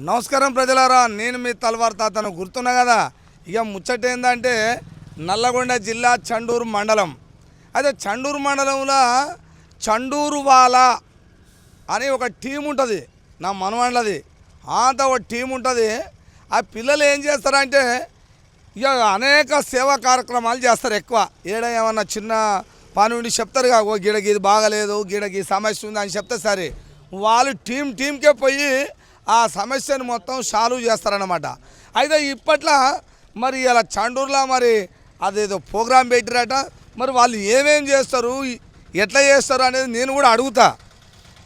నమస్కారం ప్రజలారా, నేను మీ తల్వార్ తాతను గుర్తున్నా కదా. ఇక ముచ్చట ఏంటంటే నల్లగొండ జిల్లా చండూరు మండలం. అయితే చండూరు మండలంలో చండూరు వాల అని ఒక టీం ఉంటుంది, నా మనవాళ్ళది. అంత ఒక టీం ఉంటుంది. ఆ పిల్లలు ఏం చేస్తారంటే ఇక అనేక సేవా కార్యక్రమాలు చేస్తారు. ఎక్కువ ఏమైనా చిన్న పని ఉండి చెప్తారు కాదు, గిడకి ఇది బాగలేదు, గిడకి సమస్య ఉంది అని చెప్తే సరే వాళ్ళు టీంకే పోయి ఆ సమస్యను మొత్తం సాల్వ్ చేస్తారన్నమాట. అయితే ఇప్పట్లో మరి ఇలా చండూరులో మరి అదేదో ప్రోగ్రాం పెట్టిరట. మరి వాళ్ళు ఏమేం చేస్తారు, ఎట్లా చేస్తారు అనేది నేను కూడా అడుగుతా.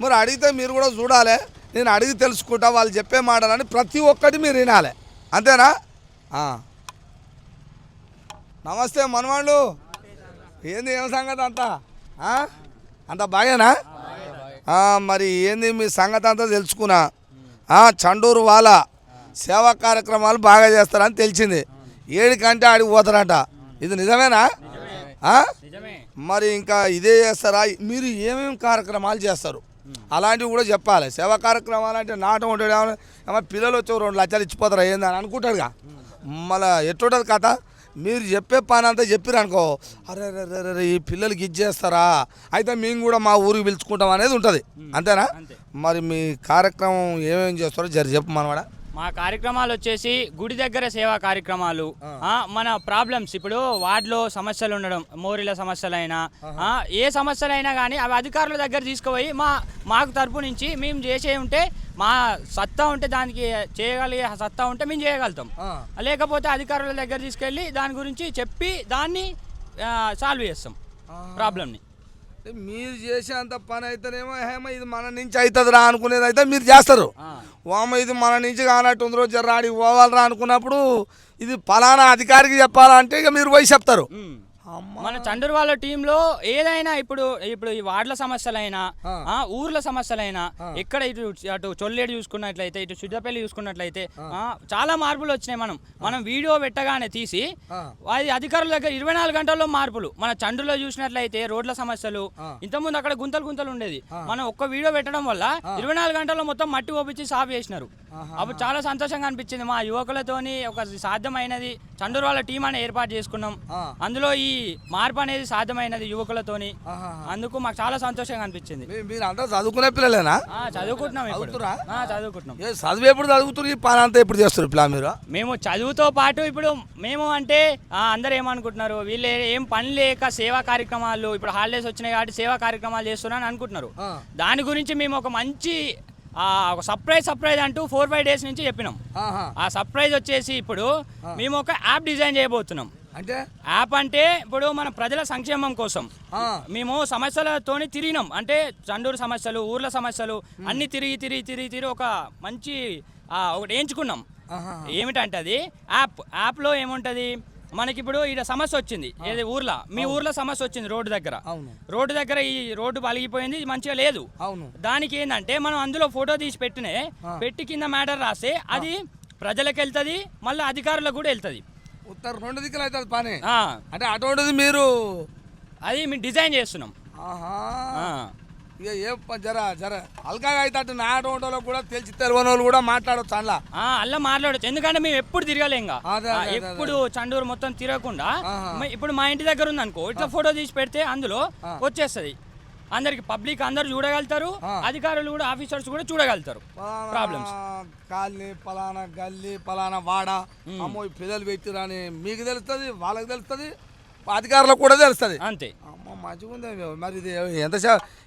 మరి అడిగితే మీరు కూడా చూడాలి, నేను అడిగి తెలుసుకుంటా. వాళ్ళు చెప్పే మాటలని ప్రతి ఒక్కటి మీరు వినాలి, అంతేనా? నమస్తే మనవాళ్ళు, ఏంది ఏం సంగతి అంతా? అంత బాగేనా? మరి ఏంది మీ సంగతి అంతా తెలుసుకున్నా. చండూరు వాళ్ళ సేవా కార్యక్రమాలు బాగా చేస్తారని తెలిసింది. 7 గంట ఆడికి పోతారంట, ఇది నిజమేనా? మరి ఇంకా ఇదే చేస్తారా? మీరు ఏమేమి కార్యక్రమాలు చేస్తారు అలాంటివి కూడా చెప్పాలి. సేవా కార్యక్రమాలు అంటే నాట ఉంటాడు, ఏమన్నా పిల్లలు వచ్చి 2 లక్షలు ఇచ్చిపోతారా ఏందని అనుకుంటాడుగా. మళ్ళీ ఎట్టుంటుంది కథ? మీరు చెప్పే పని అంతా చెప్పారు అనుకో, అరే రే ఈ పిల్లలకి ఇచ్చేస్తారా, అయితే మేము కూడా మా ఊరికి పిలుచుకుంటాం అనేది ఉంటుంది, అంతేనా? మరి మీ కార్యక్రమం ఏమేమి చేస్తారో జర చెప్పు మనవాడ. మా కార్యక్రమాలు వచ్చేసి గుడి దగ్గర సేవా కార్యక్రమాలు, మన ప్రాబ్లమ్స్, ఇప్పుడు వార్డులో సమస్యలు ఉండడం, మోరీల సమస్యలైనా ఏ సమస్యలైనా కానీ అవి అధికారుల దగ్గర తీసుకుపోయి మాకు తరపు నుంచి మేము చేసే ఉంటే, మా సత్తా ఉంటే దానికి చేయగలిగే సత్తా ఉంటే మేము చేయగలుగుతాం. లేకపోతే అధికారుల దగ్గర తీసుకెళ్ళి దాని గురించి చెప్పి దాన్ని సాల్వ్ చేస్తాం ప్రాబ్లమ్ని. మీరు చేసేంత పని అయితేనేమో హేమ ఇది మన నుంచి అవుతుంది రా అనుకునేది అయితే మీరు చేస్తారు. వామ ఇది మన నుంచి కానట్టుంది రోజు జర్రాడికి పోవాలరా అనుకున్నప్పుడు ఇది ఫలానా అధికారికి చెప్పాలంటే ఇక మీరు పోయి చెప్తారు. మన చండూరు వాళ్ళ టీంలో ఏదైనా ఇప్పుడు ఈ వార్డుల సమస్యలైనా ఊర్ల సమస్యలైనా ఎక్కడ అటు చొల్లేడు చూసుకున్నట్లయితే, ఇటు సిద్ధపల్లి చూసుకున్నట్లయితే చాలా మార్పులు వచ్చినాయి. మనం వీడియో పెట్టగానే తీసి అది అధికారుల దగ్గర 24 గంటల్లో మార్పులు. మన చండూరులో చూసినట్లయితే రోడ్ల సమస్యలు, ఇంతకుముందు అక్కడ గుంతలు ఉండేది. మనం ఒక్క వీడియో పెట్టడం వల్ల 24 గంటల్లో మొత్తం మట్టి ఓపించి సాఫ్ చేసినారు. అప్పుడు చాలా సంతోషంగా అనిపించింది. మా యువకులతోని ఒక సాధ్యమైనది చండూరు వాళ్ళ టీం అని ఏర్పాటు చేసుకున్నాం. అందులో ఈ మార్పు అనేది సాధ్యమైనది యువకులతోని. అందుకు మాకు చాలా సంతోషంగా అనిపించింది. మీరు అంతా చదువుకునే పిల్లలేనా? చదువుకుంటున్నాం. చదువు ఎప్పుడు చదువుతున్నారు, ఈ పని అంతా ఎప్పుడు చేస్తారు పిల్ల మీరు? మేము చదువుతో పాటు ఇప్పుడు మేము అంటే అందరు ఏమనుకుంటున్నారు, వీళ్ళు ఏం పని లేక సేవా కార్యక్రమాలు, ఇప్పుడు హాలిడేస్ వచ్చినాయి కాబట్టి సేవా కార్యక్రమాలు చేస్తున్నారని అనుకుంటున్నారు. దాని గురించి మేము ఒక మంచి ఒక సర్ప్రైజ్ అంటూ 4-5 డేస్ నుంచి చెప్పినాం. ఆ సర్ప్రైజ్ వచ్చేసి ఇప్పుడు మేము ఒక యాప్ డిజైన్ చేయబోతున్నాం. అంటే యాప్ అంటే ఇప్పుడు మన ప్రజల సంక్షేమం కోసం మేము సమస్యలతోని తిరిగినాం. అంటే చండూరు సమస్యలు, ఊర్ల సమస్యలు అన్ని తిరిగి ఒక మంచి ఒకటి ఎంచుకున్నాం. ఏమిటంటే అది యాప్లో ఏముంటుంది, మనకి ఇప్పుడు ఇక్కడ సమస్య వచ్చింది, ఏది ఊర్లో, మీ ఊర్లో సమస్య వచ్చింది, రోడ్డు దగ్గర ఈ రోడ్డు పలిగిపోయింది, మంచిగా లేదు. దానికి ఏంటంటే మనం అందులో ఫోటో తీసి పెట్టి కింద మ్యాటర్ రాస్తే అది ప్రజలకు వెళ్తుంది, మళ్ళీ అధికారులకు కూడా వెళ్తుంది. ఉత్తర 2 దిక్కులు అవుతుంది పని. అంటే అటువంటిది మీరు అది మేము డిజైన్ చేస్తున్నాం. ఇక ఏ జర అల్కాగా అయితే నా అటువంటిలో కూడా తెలిసి తెలియని వాళ్ళు కూడా మాట్లాడవచ్చు. అలా మాట్లాడచ్చు, ఎందుకంటే మేము ఎప్పుడు తిరగలేంగా. ఎప్పుడు చండూరు మొత్తం తిరగకుండా ఇప్పుడు మా ఇంటి దగ్గర ఉంది అనుకో, ఇట్లా ఫోటో తీసి పెడితే అందులో వచ్చేస్తుంది. అందరికి పబ్లిక్ అందరు చూడగలుగుతారు, అధికారులు కూడా, ఆఫీసర్స్ కూడా చూడగలుగుతారు ప్రాబ్లమ్స్. కాలనీ పలానా గల్లీ పలానా వాడ, అమ్మో ఈ పిల్లలు పెట్టిరని మీకు తెలుస్తుంది, వాళ్ళకి తెలుస్తుంది, అధికారులకు కూడా తెలుస్తుంది. అంతే. అమ్మ మంచిగా ఉంది. మరి ఇది ఎంత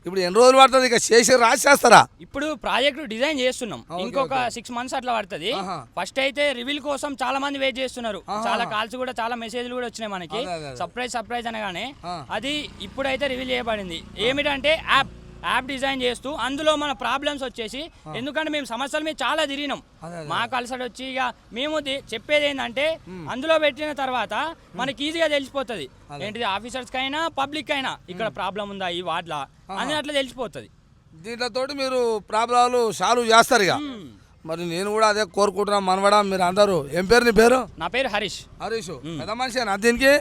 ఇప్పుడు ఎన్ని రోజులు పడుతుంది? ఇక చేసి రాసేస్తారా? ఇప్పుడు ప్రాజెక్టు డిజైన్ చేస్తున్నాం, ఇంకొక 6 months అట్లా పడుతుంది. ఫస్ట్ అయితే రివీల్ కోసం చాలా మంది వెయిట్ చేస్తున్నారు. చాలా కాల్స్ కూడా, చాలా మెసేజ్లు కూడా వచ్చినాయి మనకి. సర్ప్రైజ్ అనగానే అది ఇప్పుడైతే రివీల్ చేయబడింది. ఏమిటంటే యాప్ డిజైన్ చేస్తూ అందులో మన ప్రాబ్లమ్స్ వచ్చేసి, ఎందుకంటే మేము సమస్యల మీద చాలా తిరిగినాం, మాకు అలసట వచ్చి ఇక మేము చెప్పేది ఏంటంటే అందులో పెట్టిన తర్వాత మనకి ఈజీగా తెలిసిపోతుంది ఏంటిది, ఆఫీసర్స్కి అయినా పబ్లిక్ అయినా ఇక్కడ ప్రాబ్లం ఉందా ఈ వార్డులో అని అట్లా తెలిసిపోతుంది. దీంట్లో మీరు ప్రాబ్లాలు సాల్వ్ చేస్తారు ఇక. మరి నేను కూడా అదే కోరుకుంటున్నా మనవడా. మీరు అందరూ ఏం పేరు? నీ పేరు? నా పేరు హరీష్. పెద్ద మనిషి నా దీనికి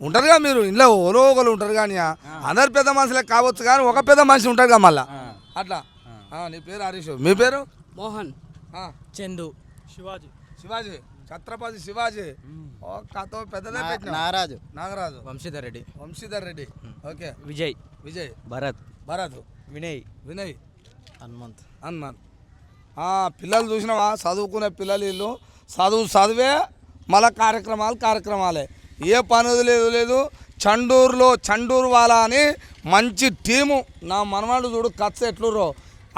ఉంటారుగా, మీరు ఇంట్లో ఓలో ఒకరు ఉంటారు కానీ అందరు పెద్ద మనుషులే కావచ్చు, కానీ ఒక పెద్ద మనిషి ఉంటారుగా మళ్ళా అట్లా. నీ పేరు హరీష్, మీ పేరు? మోహన్. చందు శివాజీ ఛత్రపతి శివాజీ ఓ కథ పెద్దదే పెట్టిన నాగరాజు వంశీధర్ రెడ్డి ఓకే విజయ్ భరత్ వినయ్ హనుమంత్ పిల్లలు చూసినావా చదువుకునే పిల్లలు వీళ్ళు చదువే మళ్ళా కార్యక్రమాలే ఏ పని లేదు చండూరు వాళ్ళ అని మంచి టీము నా మనవాళ్ళు చూడు ఖర్చు ఎట్లుర్రో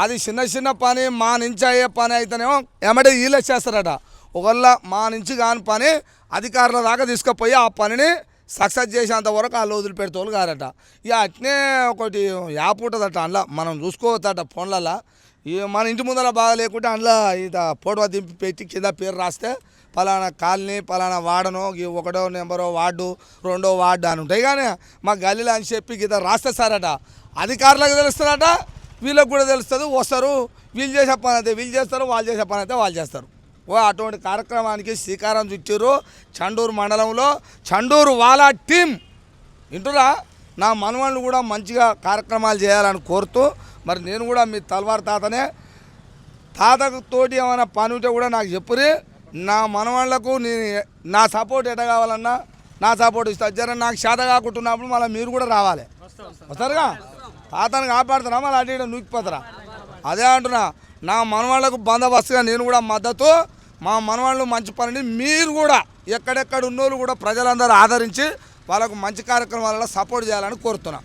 అది చిన్న పని మా నుంచి అయ్యే పని అయితేనేమో ఎమ్మడే వీళ్ళే చేస్తారట ఒకళ్ళ మా నుంచి కాని పని అధికారుల దాకా తీసుకుపోయి ఆ పనిని సక్సెస్ చేసేంత వరకు వాళ్ళు వదిలిపెడతారు కారట ఇక అట్నే ఒకటి యాప్ ఉంటుందట అందులో మనం చూసుకోవద్దట ఫోన్లలో మన ఇంటి ముందర బాగా లేకుంటే అందులో ఇక ఫోటో దింపి పెట్టి కింద పేరు రాస్తే పలానా కాలనీ పలానా వార్డనో 1వ నెంబరో వార్డు 2వ వార్డు అని ఉంటాయి కానీ మా గల్లీలో అని చెప్పి గీత రాస్తే సారట అధికారులకు తెలుస్తుందట వీళ్ళకి కూడా తెలుస్తుంది వస్తారు వీళ్ళు చేసే పని అయితే వీళ్ళు చేస్తారు వాళ్ళు చేసే పని అయితే వాళ్ళు చేస్తారు అటువంటి కార్యక్రమానికి శ్రీకారం చుట్టారు చండూరు మండలంలో చండూరు వాళ్ళ టీం వింటురా నా మనవాళ్ళు కూడా మంచిగా కార్యక్రమాలు చేయాలని కోరుతూ మరి నేను కూడా మీ తల్వార్ తాతకు తోటి ఏమైనా పని ఉంటే కూడా నాకు చెప్పురి నా మనవాళ్లకు నా సపోర్ట్ ఎట కావాలన్నా నా సపోర్ట్ ఇస్తా జర నాకు చేత కాకుంటున్నప్పుడు మళ్ళీ మీరు కూడా రావాలి వస్తారుగా తాతను కాపాడుతున్నా మళ్ళీ అటు నూకిపోతారా అదే అంటున్నా నా మనవాళ్లకు బందోబస్తుగా నేను కూడా మద్దతు మా మనవాళ్ళు మంచి పనిని మీరు కూడా ఎక్కడెక్కడ ఉన్నోళ్ళు కూడా ప్రజలందరూ ఆదరించి వాళ్ళకు మంచి కార్యక్రమాలలో సపోర్ట్ చేయాలని కోరుతున్నా.